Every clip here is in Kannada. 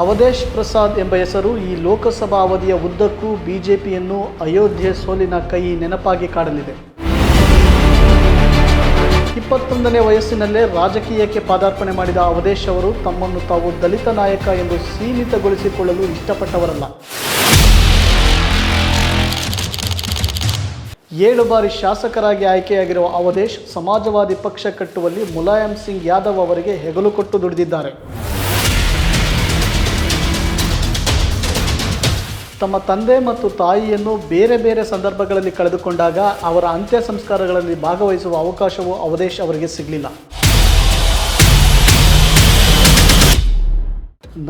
ಅವಧೇಶ್ ಪ್ರಸಾದ್ ಎಂಬ ಹೆಸರು ಈ ಲೋಕಸಭಾ ಅವಧಿಯ ಉದ್ದಕ್ಕೂ ಬಿಜೆಪಿಯನ್ನು ಅಯೋಧ್ಯೆ ಸೋಲಿನ ಕೈ ನೆನಪಾಗಿ ಕಾಡಲಿದೆ. 21ನೇ ವಯಸ್ಸಿನಲ್ಲೇ ರಾಜಕೀಯಕ್ಕೆ ಪಾದಾರ್ಪಣೆ ಮಾಡಿದ ಅವಧೇಶ್ ಅವರು ತಮ್ಮನ್ನು ತಾವು ದಲಿತ ನಾಯಕ ಎಂದು ಸೀಮಿತಗೊಳಿಸಿಕೊಳ್ಳಲು ಇಷ್ಟಪಟ್ಟವರಲ್ಲ. 7 ಬಾರಿ ಶಾಸಕರಾಗಿ ಆಯ್ಕೆಯಾಗಿರುವ ಅವಧೇಶ್ ಸಮಾಜವಾದಿ ಪಕ್ಷ ಕಟ್ಟುವಲ್ಲಿ ಮುಲಾಯಂ ಸಿಂಗ್ ಯಾದವ್ ಅವರಿಗೆ ಹೆಗಲು ಕೊಟ್ಟು ದುಡಿದಿದ್ದಾರೆ. ತಮ್ಮ ತಂದೆ ಮತ್ತು ತಾಯಿಯನ್ನು ಬೇರೆ ಬೇರೆ ಸಂದರ್ಭಗಳಲ್ಲಿ ಕಳೆದುಕೊಂಡಾಗ ಅವರ ಅಂತ್ಯ ಸಂಸ್ಕಾರಗಳಲ್ಲಿ ಭಾಗವಹಿಸುವ ಅವಕಾಶವೂ ಅವಧೇಶ್ ಅವರಿಗೆ ಸಿಗಲಿಲ್ಲ.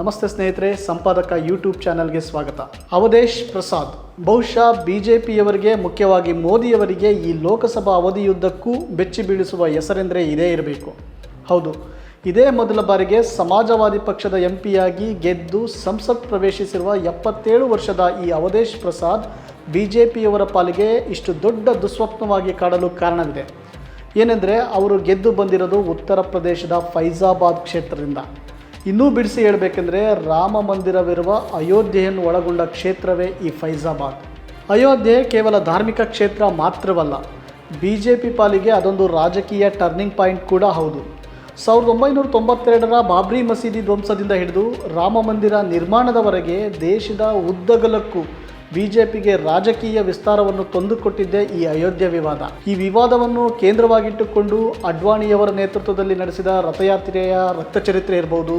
ನಮಸ್ತೆ ಸ್ನೇಹಿತರೆ, ಸಂಪಾದಕ ಯೂಟ್ಯೂಬ್ ಚಾನಲ್ಗೆ ಸ್ವಾಗತ. ಅವಧೇಶ್ ಪ್ರಸಾದ್ ಬಹುಶಃ ಬಿಜೆಪಿಯವರಿಗೆ, ಮುಖ್ಯವಾಗಿ ಮೋದಿಯವರಿಗೆ ಈ ಲೋಕಸಭಾ ಅವಧಿಯುದ್ದಕ್ಕೂ ಬೆಚ್ಚಿ ಬೀಳಿಸುವ ಹೆಸರೆಂದರೆ ಇದೇ ಇರಬೇಕು. ಹೌದು, ಇದೇ ಮೊದಲ ಬಾರಿಗೆ ಸಮಾಜವಾದಿ ಪಕ್ಷದ ಎಂಪಿಯಾಗಿ ಗೆದ್ದು ಸಂಸತ್ ಪ್ರವೇಶಿಸಿರುವ 77 ವರ್ಷದ ಈ ಅವಧೇಶ್ ಪ್ರಸಾದ್ ಬಿಜೆಪಿಯವರ ಪಾಲಿಗೆ ಇಷ್ಟು ದೊಡ್ಡ ದುಸ್ವಪ್ನವಾಗಿ ಕಾಡಲು ಕಾರಣವಿದೆ. ಏನೆಂದರೆ ಅವರು ಗೆದ್ದು ಬಂದಿರೋದು ಉತ್ತರ ಪ್ರದೇಶದ ಫೈಜಾಬಾದ್ ಕ್ಷೇತ್ರದಿಂದ. ಇನ್ನೂ ಬಿಡಿಸಿ ಹೇಳಬೇಕೆಂದರೆ ರಾಮ ಮಂದಿರವಿರುವ ಅಯೋಧ್ಯೆಯನ್ನು ಒಳಗೊಂಡ ಕ್ಷೇತ್ರವೇ ಈ ಫೈಜಾಬಾದ್. ಅಯೋಧ್ಯೆ ಕೇವಲ ಧಾರ್ಮಿಕ ಕ್ಷೇತ್ರ ಮಾತ್ರವಲ್ಲ, ಬಿಜೆಪಿ ಪಾಲಿಗೆ ಅದೊಂದು ರಾಜಕೀಯ ಟರ್ನಿಂಗ್ ಪಾಯಿಂಟ್ ಕೂಡ ಹೌದು. 1992ರ ಬಾಬ್ರಿ ಮಸೀದಿ ಧ್ವಂಸದಿಂದ ಹಿಡಿದು ರಾಮ ಮಂದಿರ ನಿರ್ಮಾಣದವರೆಗೆ ದೇಶದ ಉದ್ದಗಲಕ್ಕೂ ಬಿಜೆಪಿಗೆ ರಾಜಕೀಯ ವಿಸ್ತಾರವನ್ನು ತಂದುಕೊಟ್ಟಿದ್ದೇ ಈ ಅಯೋಧ್ಯೆ ವಿವಾದ. ಈ ವಿವಾದವನ್ನು ಕೇಂದ್ರವಾಗಿಟ್ಟುಕೊಂಡು ಅಡ್ವಾಣಿಯವರ ನೇತೃತ್ವದಲ್ಲಿ ನಡೆಸಿದ ರಥಯಾತ್ರೆಯ ರಕ್ತಚರಿತ್ರೆ ಇರಬಹುದು,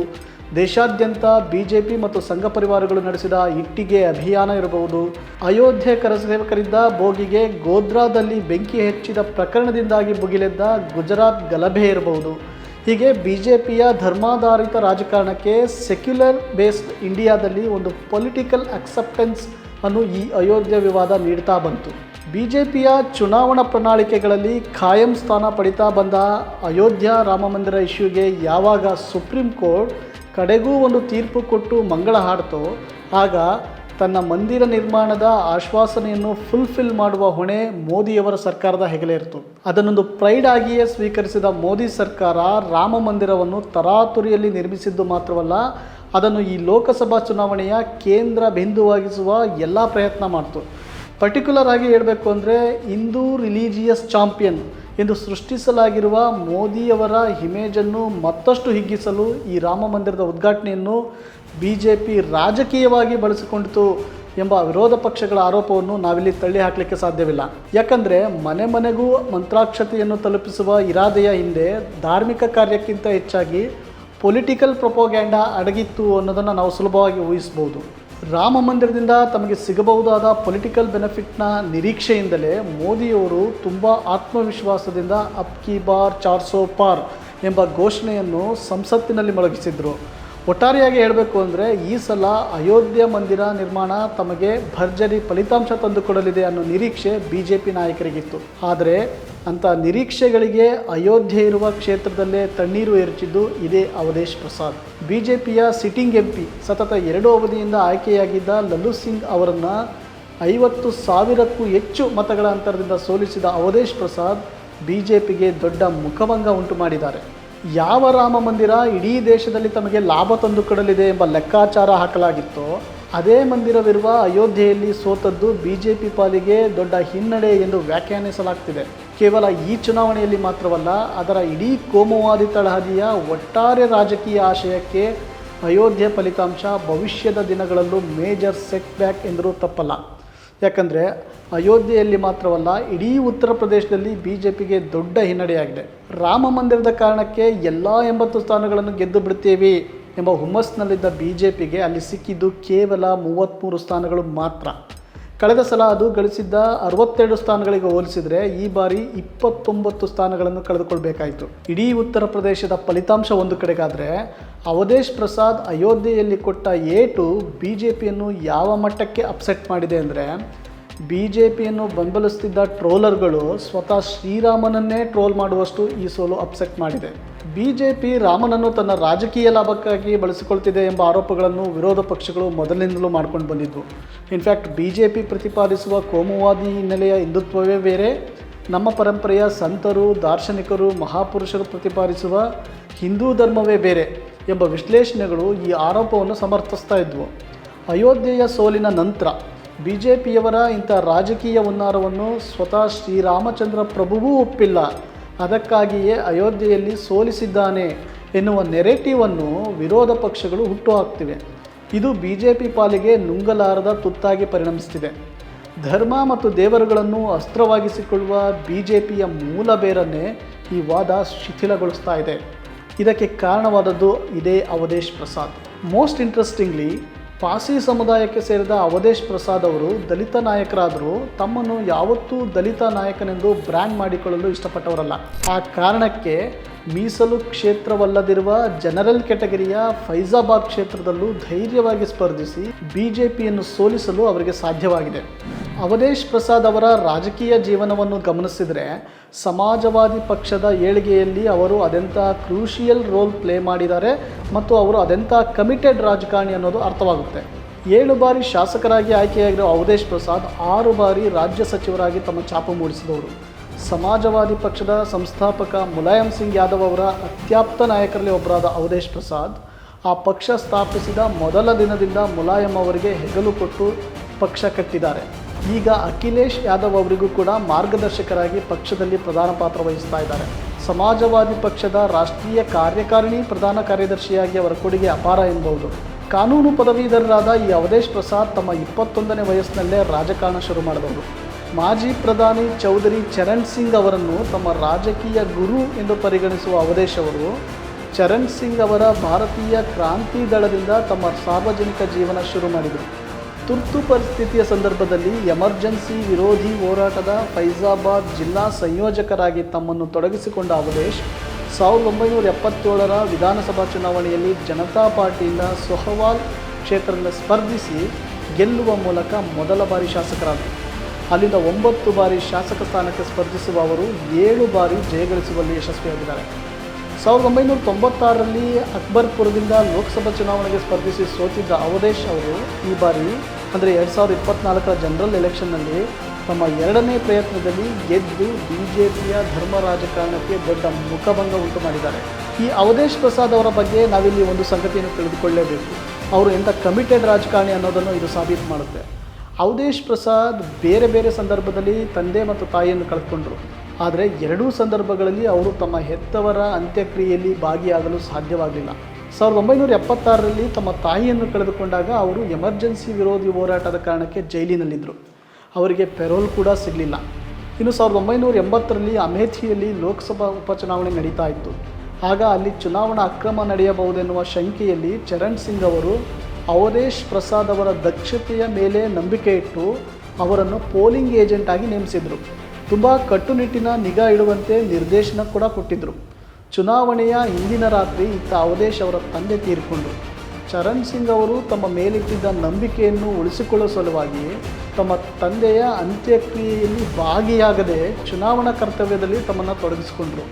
ದೇಶಾದ್ಯಂತ ಬಿಜೆಪಿ ಮತ್ತು ಸಂಘ ಪರಿವಾರಗಳು ನಡೆಸಿದ ಇಟ್ಟಿಗೆ ಅಭಿಯಾನ ಇರಬಹುದು, ಅಯೋಧ್ಯೆ ಕರಸೇವಕರಿದ್ದ ಬೋಗಿಗೆ ಗೋಧ್ರಾದಲ್ಲಿ ಬೆಂಕಿ ಹೆಚ್ಚಿದ ಪ್ರಕರಣದಿಂದಾಗಿ ಭುಗಿಲೆದ್ದ ಗುಜರಾತ್ ಗಲಭೆ ಇರಬಹುದು. ಹೀಗೆ ಬಿಜೆಪಿಯ ಧರ್ಮಾಧಾರಿತ ರಾಜಕಾರಣಕ್ಕೆ ಸೆಕ್ಯುಲರ್ ಬೇಸ್ಡ್ ಇಂಡಿಯಾದಲ್ಲಿ ಒಂದು ಪೊಲಿಟಿಕಲ್ ಅಕ್ಸೆಪ್ಟೆನ್ಸ್ ಅನ್ನು ಈ ಅಯೋಧ್ಯೆ ವಿವಾದ ನೀಡ್ತಾ ಬಂತು. ಬಿಜೆಪಿಯ ಚುನಾವಣಾ ಪ್ರಣಾಳಿಕೆಗಳಲ್ಲಿ ಖಾಯಂ ಸ್ಥಾನ ಪಡಿತಾ ಬಂದ ಅಯೋಧ್ಯ ರಾಮ ಮಂದಿರ ಇಶ್ಯೂಗೆ ಯಾವಾಗ ಸುಪ್ರೀಂ ಕೋರ್ಟ್ ಕಡೆಗೂ ಒಂದು ತೀರ್ಪು ಕೊಟ್ಟು ಮಂಗಳ ಹಾಡ್ತೋ, ಆಗ ತನ್ನ ಮಂದಿರ ನಿರ್ಮಾಣದ ಆಶ್ವಾಸನೆಯನ್ನು ಫುಲ್ಫಿಲ್ ಮಾಡುವ ಹೊಣೆ ಮೋದಿಯವರ ಸರ್ಕಾರದ ಹೆಗಲೇ ಇತ್ತು. ಅದನ್ನೊಂದು ಪ್ರೈಡ್ ಆಗಿಯೇ ಸ್ವೀಕರಿಸಿದ ಮೋದಿ ಸರ್ಕಾರ ರಾಮ ಮಂದಿರವನ್ನು ತರಾತುರಿಯಲ್ಲಿ ನಿರ್ಮಿಸಿದ್ದು ಮಾತ್ರವಲ್ಲ, ಅದನ್ನು ಈ ಲೋಕಸಭಾ ಚುನಾವಣೆಯ ಕೇಂದ್ರ ಬಿಂದುವಾಗಿಸುವ ಎಲ್ಲ ಪ್ರಯತ್ನ ಮಾಡಿತು. ಪರ್ಟಿಕ್ಯುಲರ್ ಆಗಿ ಹೇಳಬೇಕು ಅಂದರೆ ಹಿಂದೂ ರಿಲಿಜಿಯಸ್ ಚಾಂಪಿಯನ್ ಎಂದು ಸೃಷ್ಟಿಸಲಾಗಿರುವ ಮೋದಿಯವರ ಇಮೇಜನ್ನು ಮತ್ತಷ್ಟು ಹಿಗ್ಗಿಸಲು ಈ ರಾಮ ಮಂದಿರದ ಉದ್ಘಾಟನೆಯನ್ನು ಬಿಜೆಪಿ ರಾಜಕೀಯವಾಗಿ ಬಳಸಿಕೊಂಡಿತು ಎಂಬ ವಿರೋಧ ಪಕ್ಷಗಳ ಆರೋಪವನ್ನು ನಾವಿಲ್ಲಿ ತಳ್ಳಿ ಹಾಕಲಿಕ್ಕೆ ಸಾಧ್ಯವಿಲ್ಲ. ಯಾಕಂದರೆ ಮನೆ ಮನೆಗೂ ಮಂತ್ರಾಕ್ಷತೆಯನ್ನು ತಲುಪಿಸುವ ಇರಾದೆಯ ಹಿಂದೆ ಧಾರ್ಮಿಕ ಕಾರ್ಯಕ್ಕಿಂತ ಹೆಚ್ಚಾಗಿ ಪೊಲಿಟಿಕಲ್ ಪ್ರೊಪೋಗ್ಯಾಂಡಾ ಅಡಗಿತ್ತು ಅನ್ನೋದನ್ನು ನಾವು ಸುಲಭವಾಗಿ ಊಹಿಸ್ಬೋದು. ರಾಮ ಮಂದಿರದಿಂದ ತಮಗೆ ಸಿಗಬಹುದಾದ ಪೊಲಿಟಿಕಲ್ ಬೆನಿಫಿಟ್ನ ನಿರೀಕ್ಷೆಯಿಂದಲೇ ಮೋದಿಯವರು ತುಂಬ ಆತ್ಮವಿಶ್ವಾಸದಿಂದ ಅಬ್ ಕಿ ಬಾರ್ 400 ಪಾರ್ ಎಂಬ ಘೋಷಣೆಯನ್ನು ಸಂಸತ್ತಿನಲ್ಲಿ ಮೊಳಗಿಸಿದರು. ಒಟ್ಟಾರೆಯಾಗಿ ಹೇಳಬೇಕು ಅಂದರೆ ಈ ಸಲ ಅಯೋಧ್ಯೆ ಮಂದಿರ ನಿರ್ಮಾಣ ತಮಗೆ ಭರ್ಜರಿ ಫಲಿತಾಂಶ ತಂದುಕೊಡಲಿದೆ ಅನ್ನೋ ನಿರೀಕ್ಷೆ ಬಿಜೆಪಿ ನಾಯಕರಿಗಿತ್ತು. ಆದರೆ ಅಂಥ ನಿರೀಕ್ಷೆಗಳಿಗೆ ಅಯೋಧ್ಯೆ ಇರುವ ಕ್ಷೇತ್ರದಲ್ಲೇ ತಣ್ಣೀರು ಎರಚಿದ್ದು ಇದೇ ಅವಧೇಶ್ ಪ್ರಸಾದ್. ಬಿಜೆಪಿಯ ಸಿಟ್ಟಿಂಗ್ ಎಂಪಿ, ಸತತ 2 ಅವಧಿಯಿಂದ ಆಯ್ಕೆಯಾಗಿದ್ದ ಲಲ್ಲು ಸಿಂಗ್ ಅವರನ್ನು 50,000ಕ್ಕೂ ಹೆಚ್ಚು ಮತಗಳ ಅಂತರದಿಂದ ಸೋಲಿಸಿದ ಅವಧೇಶ್ ಪ್ರಸಾದ್ ಬಿಜೆಪಿಗೆ ದೊಡ್ಡ ಮುಖಭಂಗ ಉಂಟು ಮಾಡಿದ್ದಾರೆ. ಯಾವ ರಾಮ ಮಂದಿರ ಇಡೀ ದೇಶದಲ್ಲಿ ತಮಗೆ ಲಾಭ ತಂದುಕೊಡಲಿದೆ ಎಂಬ ಲೆಕ್ಕಾಚಾರ ಹಾಕಲಾಗಿತ್ತೋ, ಅದೇ ಮಂದಿರವಿರುವ ಅಯೋಧ್ಯೆಯಲ್ಲಿ ಸೋತದ್ದು ಬಿಜೆಪಿ ಪಾಲಿಗೆ ದೊಡ್ಡ ಹಿನ್ನಡೆ ಎಂದು ವ್ಯಾಖ್ಯಾನಿಸಲಾಗ್ತಿದೆ. ಕೇವಲ ಈ ಚುನಾವಣೆಯಲ್ಲಿ ಮಾತ್ರವಲ್ಲ, ಅದರ ಇಡೀ ಕೋಮುವಾದಿ ತಳಹದಿಯ ಒಟ್ಟಾರೆ ರಾಜಕೀಯ ಆಶಯಕ್ಕೆ ಅಯೋಧ್ಯೆ ಫಲಿತಾಂಶ ಭವಿಷ್ಯದ ದಿನಗಳಲ್ಲೂ ಮೇಜರ್ ಸೆಟ್ ಬ್ಯಾಕ್ ಎಂದರೂ ತಪ್ಪಲ್ಲ. ಯಾಕಂದರೆ ಅಯೋಧ್ಯೆಯಲ್ಲಿ ಮಾತ್ರವಲ್ಲ, ಇಡೀ ಉತ್ತರ ಪ್ರದೇಶದಲ್ಲಿ ಬಿಜೆಪಿಗೆ ದೊಡ್ಡ ಹಿನ್ನಡೆಯಾಗಿದೆ. ರಾಮ ಮಂದಿರದ ಕಾರಣಕ್ಕೆ ಎಲ್ಲ 80 ಸ್ಥಾನಗಳನ್ನು ಗೆದ್ದು ಬಿಡ್ತೇವೆ ಎಂಬ ಹುಮ್ಮಸ್ಸಿನಲ್ಲಿದ್ದ ಬಿಜೆಪಿಗೆ ಅಲ್ಲಿ ಸಿಕ್ಕಿದ್ದು ಕೇವಲ 33 ಸ್ಥಾನಗಳು ಮಾತ್ರ. ಕಳೆದ ಸಲ ಅದು ಗಳಿಸಿದ್ದ 62 ಸ್ಥಾನಗಳಿಗೆ ಹೋಲಿಸಿದರೆ ಈ ಬಾರಿ 29 ಸ್ಥಾನಗಳನ್ನು ಕಳೆದುಕೊಳ್ಬೇಕಾಯಿತು. ಇಡೀ ಉತ್ತರ ಪ್ರದೇಶದ ಫಲಿತಾಂಶ ಒಂದು ಕಡೆಗಾದರೆ, ಅವಧೇಶ್ ಪ್ರಸಾದ್ ಅಯೋಧ್ಯೆಯಲ್ಲಿ ಕೊಟ್ಟ ಏಟು ಬಿಜೆಪಿಯನ್ನು ಯಾವ ಮಟ್ಟಕ್ಕೆ ಅಪ್ಸೆಟ್ ಮಾಡಿದೆ ಅಂದರೆ, ಬಿಜೆಪಿಯನ್ನು ಬೆಂಬಲಿಸ್ತಿದ್ದ ಟ್ರೋಲರ್ಗಳು ಸ್ವತಃ ಶ್ರೀರಾಮನನ್ನೇ ಟ್ರೋಲ್ ಮಾಡುವಷ್ಟು ಈ ಸೋಲು ಅಪ್ಸೆಟ್ ಮಾಡಿದೆ. ಬಿಜೆಪಿ ರಾಮನನ್ನು ತನ್ನ ರಾಜಕೀಯ ಲಾಭಕ್ಕಾಗಿ ಬಳಸಿಕೊಳ್ತಿದೆ ಎಂಬ ಆರೋಪಗಳನ್ನು ವಿರೋಧ ಪಕ್ಷಗಳು ಮೊದಲಿನಿಂದಲೂ ಮಾಡ್ಕೊಂಡು ಬಂದಿದ್ವು. ಇನ್ಫ್ಯಾಕ್ಟ್ ಬಿಜೆಪಿ ಪ್ರತಿಪಾದಿಸುವ ಕೋಮುವಾದಿ ಹಿನ್ನೆಲೆಯ ಹಿಂದುತ್ವವೇ ಬೇರೆ, ನಮ್ಮ ಪರಂಪರೆಯ ಸಂತರು, ದಾರ್ಶನಿಕರು, ಮಹಾಪುರುಷರು ಪ್ರತಿಪಾದಿಸುವ ಹಿಂದೂ ಧರ್ಮವೇ ಬೇರೆ ಎಂಬ ವಿಶ್ಲೇಷಣೆಗಳು ಈ ಆರೋಪವನ್ನು ಸಮರ್ಥಿಸ್ತಾ ಇದ್ವು. ಅಯೋಧ್ಯೆಯ ಸೋಲಿನ ನಂತರ BJPಯವರ ಇಂಥ ರಾಜಕೀಯ ಹುನ್ನಾರವನ್ನು ಸ್ವತಃ ಶ್ರೀರಾಮಚಂದ್ರ ಪ್ರಭುವೂ ಒಪ್ಪಿಲ್ಲ. ಅದಕ್ಕಾಗಿಯೇ ಅಯೋಧ್ಯೆಯಲ್ಲಿ ಸೋಲಿಸಿದ್ದಾನೆ ಎನ್ನುವ ನೆರೆಟಿವನ್ನು ವಿರೋಧ ಪಕ್ಷಗಳು ಹುಟ್ಟುಹಾಕ್ತಿವೆ. ಇದು BJP ಪಾಲಿಗೆ ನುಂಗಲಾರದ ತುತ್ತಾಗಿ ಪರಿಣಮಿಸುತ್ತಿದೆ. ಧರ್ಮ ಮತ್ತು ದೇವರುಗಳನ್ನು ಅಸ್ತ್ರವಾಗಿಸಿಕೊಳ್ಳುವ BJPಯ ಮೂಲ ಬೇರನ್ನೇ ಈ ವಾದ ಶಿಥಿಲಗೊಳಿಸ್ತಾ ಇದೆ. ಇದಕ್ಕೆ ಕಾರಣವಾದದ್ದು ಇದೇ ಅವಧೇಶ್ ಪ್ರಸಾದ್. ಮೋಸ್ಟ್ ಇಂಟ್ರೆಸ್ಟಿಂಗ್ಲಿ, ಪಾಸಿ ಸಮುದಾಯಕ್ಕೆ ಸೇರಿದ ಅವಧೇಶ್ ಪ್ರಸಾದ್ ಅವರು ದಲಿತ ನಾಯಕರಾದರೂ ತಮ್ಮನ್ನು ಯಾವತ್ತೂ ದಲಿತ ನಾಯಕನೆಂದು ಬ್ರ್ಯಾಂಡ್ ಮಾಡಿಕೊಳ್ಳಲು ಇಷ್ಟಪಟ್ಟವರಲ್ಲ. ಆ ಕಾರಣಕ್ಕೆ ಮೀಸಲು ಕ್ಷೇತ್ರವಲ್ಲದಿರುವ ಜನರಲ್ ಕೆಟಗರಿಯ ಫೈಜಾಬಾದ್ ಕ್ಷೇತ್ರದಲ್ಲೂ ಧೈರ್ಯವಾಗಿ ಸ್ಪರ್ಧಿಸಿ BJPಯನ್ನು ಸೋಲಿಸಲು ಅವರಿಗೆ ಸಾಧ್ಯವಾಗಿದೆ. ಅವಧೇಶ್ ಪ್ರಸಾದ್ ಅವರ ರಾಜಕೀಯ ಜೀವನವನ್ನು ಗಮನಿಸಿದರೆ ಸಮಾಜವಾದಿ ಪಕ್ಷದ ಏಳಿಗೆಯಲ್ಲಿ ಅವರು ಅದೆಂಥ ಕ್ರೂಷಿಯಲ್ ರೋಲ್ ಪ್ಲೇ ಮಾಡಿದ್ದಾರೆ ಮತ್ತು ಅವರು ಅದೆಂಥ ಕಮಿಟೆಡ್ ರಾಜಕಾರಣಿ ಅನ್ನೋದು ಅರ್ಥವಾಗುತ್ತೆ. 7 ಬಾರಿ ಶಾಸಕರಾಗಿ ಆಯ್ಕೆಯಾಗಿರೋ ಅವಧೇಶ್ ಪ್ರಸಾದ್ 6 ಬಾರಿ ರಾಜ್ಯ ಸಚಿವರಾಗಿ ತಮ್ಮ ಛಾಪು ಮೂಡಿಸಿದವರು. ಸಮಾಜವಾದಿ ಪಕ್ಷದ ಸಂಸ್ಥಾಪಕ ಮುಲಾಯಂ ಸಿಂಗ್ ಯಾದವ್ ಅವರ ಅತ್ಯಾಪ್ತ ನಾಯಕರಲ್ಲಿ ಒಬ್ಬರಾದ ಅವಧೇಶ್ ಪ್ರಸಾದ್ ಆ ಪಕ್ಷ ಸ್ಥಾಪಿಸಿದ ಮೊದಲ ದಿನದಿಂದ ಮುಲಾಯಂ ಅವರಿಗೆ ಹೆಗಲು ಕೊಟ್ಟು ಪಕ್ಷ ಕಟ್ಟಿದ್ದಾರೆ. ಈಗ ಅಖಿಲೇಶ್ ಯಾದವ್ ಅವರಿಗೂ ಕೂಡ ಮಾರ್ಗದರ್ಶಕರಾಗಿ ಪಕ್ಷದಲ್ಲಿ ಪ್ರಧಾನ ಪಾತ್ರ ವಹಿಸ್ತಾ ಇದ್ದಾರೆ. ಸಮಾಜವಾದಿ ಪಕ್ಷದ ರಾಷ್ಟ್ರೀಯ ಕಾರ್ಯಕಾರಿಣಿ ಪ್ರಧಾನ ಕಾರ್ಯದರ್ಶಿಯಾಗಿ ಅವರ ಕೊಡುಗೆ ಅಪಾರ ಎನ್ನಬಹುದು. ಕಾನೂನು ಪದವೀಧರರಾದ ಈ ಅವಧೇಶ್ ಪ್ರಸಾದ್ ತಮ್ಮ 21ನೇ ವಯಸ್ಸಿನಲ್ಲೇ ರಾಜಕಾರಣ ಶುರು ಮಾಡಿದವರು. ಮಾಜಿ ಪ್ರಧಾನಿ ಚೌಧರಿ ಚರಣ್ ಸಿಂಗ್ ಅವರನ್ನು ತಮ್ಮ ರಾಜಕೀಯ ಗುರು ಎಂದು ಪರಿಗಣಿಸುವ ಅವಧೇಶ್ ಅವರು ಚರಣ್ ಸಿಂಗ್ ಅವರ ಭಾರತೀಯ ಕ್ರಾಂತಿ ದಳದಿಂದ ತಮ್ಮ ಸಾರ್ವಜನಿಕ ಜೀವನ ಶುರು ಮಾಡಿದರು. ತುರ್ತು ಪರಿಸ್ಥಿತಿಯ ಸಂದರ್ಭದಲ್ಲಿ ಎಮರ್ಜೆನ್ಸಿ ವಿರೋಧಿ ಹೋರಾಟದ ಫೈಜಾಬಾದ್ ಜಿಲ್ಲಾ ಸಂಯೋಜಕರಾಗಿ ತಮ್ಮನ್ನು ತೊಡಗಿಸಿಕೊಂಡ ಅವಧೇಶ್ 1977ರ ವಿಧಾನಸಭಾ ಚುನಾವಣೆಯಲ್ಲಿ ಜನತಾ ಪಾರ್ಟಿಯಿಂದ ಸೊಹವಾಲ್ ಕ್ಷೇತ್ರದಿಂದ ಸ್ಪರ್ಧಿಸಿ ಗೆಲ್ಲುವ ಮೂಲಕ ಮೊದಲ ಬಾರಿ ಶಾಸಕರಾದರು. ಅಲ್ಲಿಂದ 9 ಬಾರಿ ಶಾಸಕ ಸ್ಥಾನಕ್ಕೆ ಸ್ಪರ್ಧಿಸುವ ಅವರು 7 ಬಾರಿ ಜಯಗಳಿಸುವಲ್ಲಿ ಯಶಸ್ವಿಯಾಗಿದ್ದಾರೆ. 1996ರಲ್ಲಿ ಅಕ್ಬರ್ಪುರದಿಂದ ಲೋಕಸಭಾ ಚುನಾವಣೆಗೆ ಸ್ಪರ್ಧಿಸಿ ಸೋತಿದ್ದ ಅವಧೇಶ್ ಅವರು ಈ ಬಾರಿ ಅಂದರೆ 2024ರ ಜನರಲ್ ಎಲೆಕ್ಷನ್ನಲ್ಲಿ ತಮ್ಮ 2ನೇ ಪ್ರಯತ್ನದಲ್ಲಿ ಗೆದ್ದು BJPಯ ಧರ್ಮ ರಾಜಕಾರಣಕ್ಕೆ ದೊಡ್ಡ ಮುಖಭಂಗ ಉಂಟು ಮಾಡಿದ್ದಾರೆ. ಈ ಅವಧೇಶ್ ಪ್ರಸಾದ್ ಅವರ ಬಗ್ಗೆ ನಾವಿಲ್ಲಿ ಒಂದು ಸಂಗತಿಯನ್ನು ತಿಳಿದುಕೊಳ್ಳಲೇಬೇಕು. ಅವರು ಎಂಥ ಕಮಿಟೆಡ್ ರಾಜಕಾರಣಿ ಅನ್ನೋದನ್ನು ಇದು ಸಾಬೀತು ಮಾಡುತ್ತೆ. ಅವಧೇಶ್ ಪ್ರಸಾದ್ ಬೇರೆ ಬೇರೆ ಸಂದರ್ಭದಲ್ಲಿ ತಂದೆ ಮತ್ತು ತಾಯಿಯನ್ನು ಕಳೆದುಕೊಂಡರು. ಆದರೆ ಎರಡೂ ಸಂದರ್ಭಗಳಲ್ಲಿ ಅವರು ತಮ್ಮ ಹೆತ್ತವರ ಅಂತ್ಯಕ್ರಿಯೆಯಲ್ಲಿ ಭಾಗಿಯಾಗಲು ಸಾಧ್ಯವಾಗಲಿಲ್ಲ. 1976ರಲ್ಲಿ ತಮ್ಮ ತಾಯಿಯನ್ನು ಕಳೆದುಕೊಂಡಾಗ ಅವರು ಎಮರ್ಜೆನ್ಸಿ ವಿರೋಧಿ ಹೋರಾಟದ ಕಾರಣಕ್ಕೆ ಜೈಲಿನಲ್ಲಿದ್ದರು. ಅವರಿಗೆ ಪೆರೋಲ್ ಕೂಡ ಸಿಗಲಿಲ್ಲ. ಇನ್ನು 1980ರಲ್ಲಿ ಅಮೇಥಿಯಲ್ಲಿ ಲೋಕಸಭಾ ಉಪಚುನಾವಣೆ ನಡೀತಾ ಇತ್ತು. ಆಗ ಅಲ್ಲಿ ಚುನಾವಣಾ ಅಕ್ರಮ ನಡೆಯಬಹುದೆನ್ನುವ ಶಂಕೆಯಲ್ಲಿ ಚರಣ್ ಸಿಂಗ್ ಅವರು ಅವಧೇಶ್ ಪ್ರಸಾದ್ ಅವರ ದಕ್ಷತೆಯ ಮೇಲೆ ನಂಬಿಕೆ ಇಟ್ಟು ಅವರನ್ನು ಪೋಲಿಂಗ್ ಏಜೆಂಟ್ ಆಗಿ ನೇಮಿಸಿದರು. ತುಂಬ ಕಟ್ಟುನಿಟ್ಟಿನ ನಿಗಾ ಇಡುವಂತೆ ನಿರ್ದೇಶನ ಕೂಡ ಕೊಟ್ಟಿದ್ದರು. ಚುನಾವಣೆಯ ಹಿಂದಿನ ರಾತ್ರಿ ಇತ್ತ ಅವಧೇಶ್ ಅವರ ತಂದೆ ತೀರಿಕೊಂಡರು. ಚರಣ್ ಸಿಂಗ್ ಅವರು ತಮ್ಮ ಮೇಲಿಟ್ಟಿದ್ದ ನಂಬಿಕೆಯನ್ನು ಉಳಿಸಿಕೊಳ್ಳುವ ಸಲುವಾಗಿ ತಮ್ಮ ತಂದೆಯ ಅಂತ್ಯಕ್ರಿಯೆಯಲ್ಲಿ ಭಾಗಿಯಾಗದೆ ಚುನಾವಣಾ ಕರ್ತವ್ಯದಲ್ಲಿ ತಮ್ಮನ್ನು ತೊಡಗಿಸಿಕೊಂಡರು.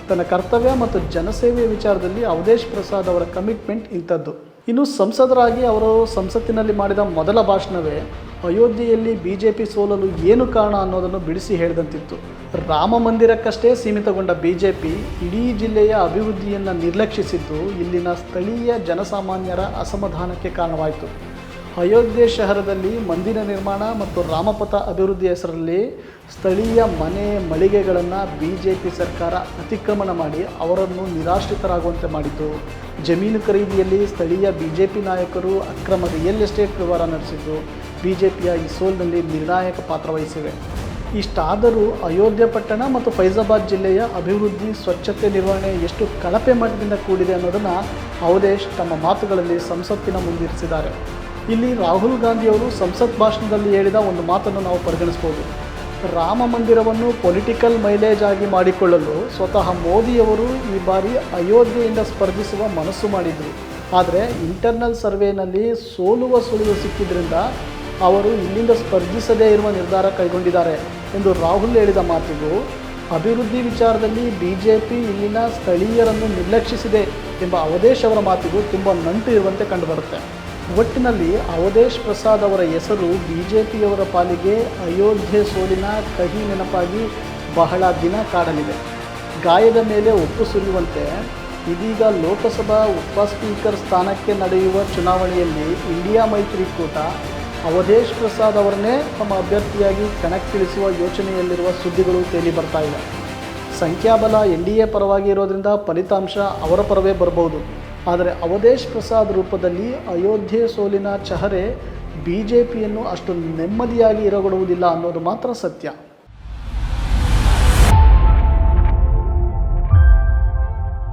ತನ್ನ ಕರ್ತವ್ಯ ಮತ್ತು ಜನಸೇವೆಯ ವಿಚಾರದಲ್ಲಿ ಅವಧೇಶ್ ಪ್ರಸಾದ್ ಅವರ ಕಮಿಟ್ಮೆಂಟ್ ಇಂಥದ್ದು. ಇನ್ನು ಸಂಸದರಾಗಿ ಅವರು ಸಂಸತ್ತಿನಲ್ಲಿ ಮಾಡಿದ ಮೊದಲ ಭಾಷಣವೇ ಅಯೋಧ್ಯೆಯಲ್ಲಿ BJP ಸೋಲಲು ಏನು ಕಾರಣ ಅನ್ನೋದನ್ನು ಬಿಡಿಸಿ ಹೇಳಿದಂತಿತ್ತು. ರಾಮ ಮಂದಿರಕ್ಕಷ್ಟೇ ಸೀಮಿತಗೊಂಡ BJP ಇಡೀ ಜಿಲ್ಲೆಯ ಅಭಿವೃದ್ಧಿಯನ್ನು ನಿರ್ಲಕ್ಷಿಸಿದ್ದು ಇಲ್ಲಿನ ಸ್ಥಳೀಯ ಜನಸಾಮಾನ್ಯರ ಅಸಮಾಧಾನಕ್ಕೆ ಕಾರಣವಾಯಿತು. ಅಯೋಧ್ಯೆ ಶಹರದಲ್ಲಿ ಮಂದಿರ ನಿರ್ಮಾಣ ಮತ್ತು ರಾಮಪಥ ಅಭಿವೃದ್ಧಿ ಹೆಸರಲ್ಲಿ ಸ್ಥಳೀಯ ಮನೆ ಮಳಿಗೆಗಳನ್ನು BJP ಸರ್ಕಾರ ಅತಿಕ್ರಮಣ ಮಾಡಿ ಅವರನ್ನು ನಿರಾಶ್ರಿತರಾಗುವಂತೆ ಮಾಡಿತು. ಜಮೀನು ಖರೀದಿಯಲ್ಲಿ ಸ್ಥಳೀಯ BJP ನಾಯಕರು ಅಕ್ರಮ ರಿಯಲ್ ಎಸ್ಟೇಟ್ ವ್ಯವಹಾರ ನಡೆಸಿದ್ದು BJPಯ ಈ ಸೋಲಿನಲ್ಲಿ ನಿರ್ಣಾಯಕ ಪಾತ್ರ ವಹಿಸಿವೆ. ಇಷ್ಟಾದರೂ ಅಯೋಧ್ಯೆ ಪಟ್ಟಣ ಮತ್ತು ಫೈಜಾಬಾದ್ ಜಿಲ್ಲೆಯ ಅಭಿವೃದ್ಧಿ, ಸ್ವಚ್ಛತೆ, ನಿರ್ವಹಣೆ ಎಷ್ಟು ಕಳಪೆ ಮಟ್ಟದಿಂದ ಕೂಡಿದೆ ಅನ್ನೋದನ್ನು ಅವಧೇಶ್ ತಮ್ಮ ಮಾತುಗಳಲ್ಲಿ ಸಂಸತ್ತಿನ ಮುಂದಿರಿಸಿದ್ದಾರೆ. ಇಲ್ಲಿ ರಾಹುಲ್ ಗಾಂಧಿಯವರು ಸಂಸತ್ ಭಾಷಣದಲ್ಲಿ ಹೇಳಿದ ಒಂದು ಮಾತನ್ನು ನಾವು ಪರಿಗಣಿಸ್ಬೋದು. ರಾಮ ಮಂದಿರವನ್ನು ಪೊಲಿಟಿಕಲ್ ಮೈಲೇಜ್ ಆಗಿ ಮಾಡಿಕೊಳ್ಳಲು ಸ್ವತಃ ಮೋದಿಯವರು ಈ ಬಾರಿ ಅಯೋಧ್ಯೆಯಿಂದ ಸ್ಪರ್ಧಿಸುವ ಮನಸ್ಸು ಮಾಡಿದರು. ಆದರೆ ಇಂಟರ್ನಲ್ ಸರ್ವೆನಲ್ಲಿ ಸೋಲುವ ಸುಳಿವು ಸಿಕ್ಕಿದ್ರಿಂದ ಅವರು ಇಲ್ಲಿಂದ ಸ್ಪರ್ಧಿಸದೇ ಇರುವ ನಿರ್ಧಾರ ಕೈಗೊಂಡಿದ್ದಾರೆ ಎಂದು ರಾಹುಲ್ ಹೇಳಿದ ಮಾತಿಗೂ ಅಭಿವೃದ್ಧಿ ವಿಚಾರದಲ್ಲಿ BJP ಇಲ್ಲಿನ ಸ್ಥಳೀಯರನ್ನು ನಿರ್ಲಕ್ಷಿಸಿದೆ ಎಂಬ ಅವಧೇಶ್ ಅವರ ಮಾತಿಗೂ ತುಂಬ ನಂಟು ಇರುವಂತೆ ಕಂಡುಬರುತ್ತೆ. ಒಟ್ಟಿನಲ್ಲಿ ಅವಧೇಶ್ ಪ್ರಸಾದ್ ಅವರ ಹೆಸರು BJPಯವರ ಪಾಲಿಗೆ ಅಯೋಧ್ಯೆ ಸೋಲಿನ ಕಹಿ ನೆನಪಾಗಿ ಬಹಳ ದಿನ ಕಾಡಲಿದೆ. ಗಾಯದ ಮೇಲೆ ಉಪ್ಪು ಸುರಿಯುವಂತೆ ಇದೀಗ ಲೋಕಸಭಾ ಉಪ ಸ್ಪೀಕರ್ ಸ್ಥಾನಕ್ಕೆ ನಡೆಯುವ ಚುನಾವಣೆಯಲ್ಲಿ ಇಂಡಿಯಾ ಮೈತ್ರಿಕೂಟ ಅವಧೇಶ್ ಪ್ರಸಾದ್ ಅವರನ್ನೇ ತಮ್ಮ ಅಭ್ಯರ್ಥಿಯಾಗಿ ಕಣಕ್ಕಿಳಿಸುವ ಯೋಚನೆಯಲ್ಲಿರುವ ಸುದ್ದಿಗಳು ಕೇಳಿ ಬರ್ತಾ ಇವೆ. ಸಂಖ್ಯಾಬಲ NDA ಪರವಾಗಿ ಇರೋದ್ರಿಂದ ಫಲಿತಾಂಶ ಅವರ ಪರವೇ ಬರಬಹುದು. ಆದರೆ ಅವಧೇಶ್ ಪ್ರಸಾದ್ ರೂಪದಲ್ಲಿ ಅಯೋಧ್ಯೆ ಸೋಲಿನ ಚಹರೆ BJPಯನ್ನು ಅಷ್ಟು ನೆಮ್ಮದಿಯಾಗಿ ಇರಗೊಡುವುದಿಲ್ಲ ಅನ್ನೋದು ಮಾತ್ರ ಸತ್ಯ.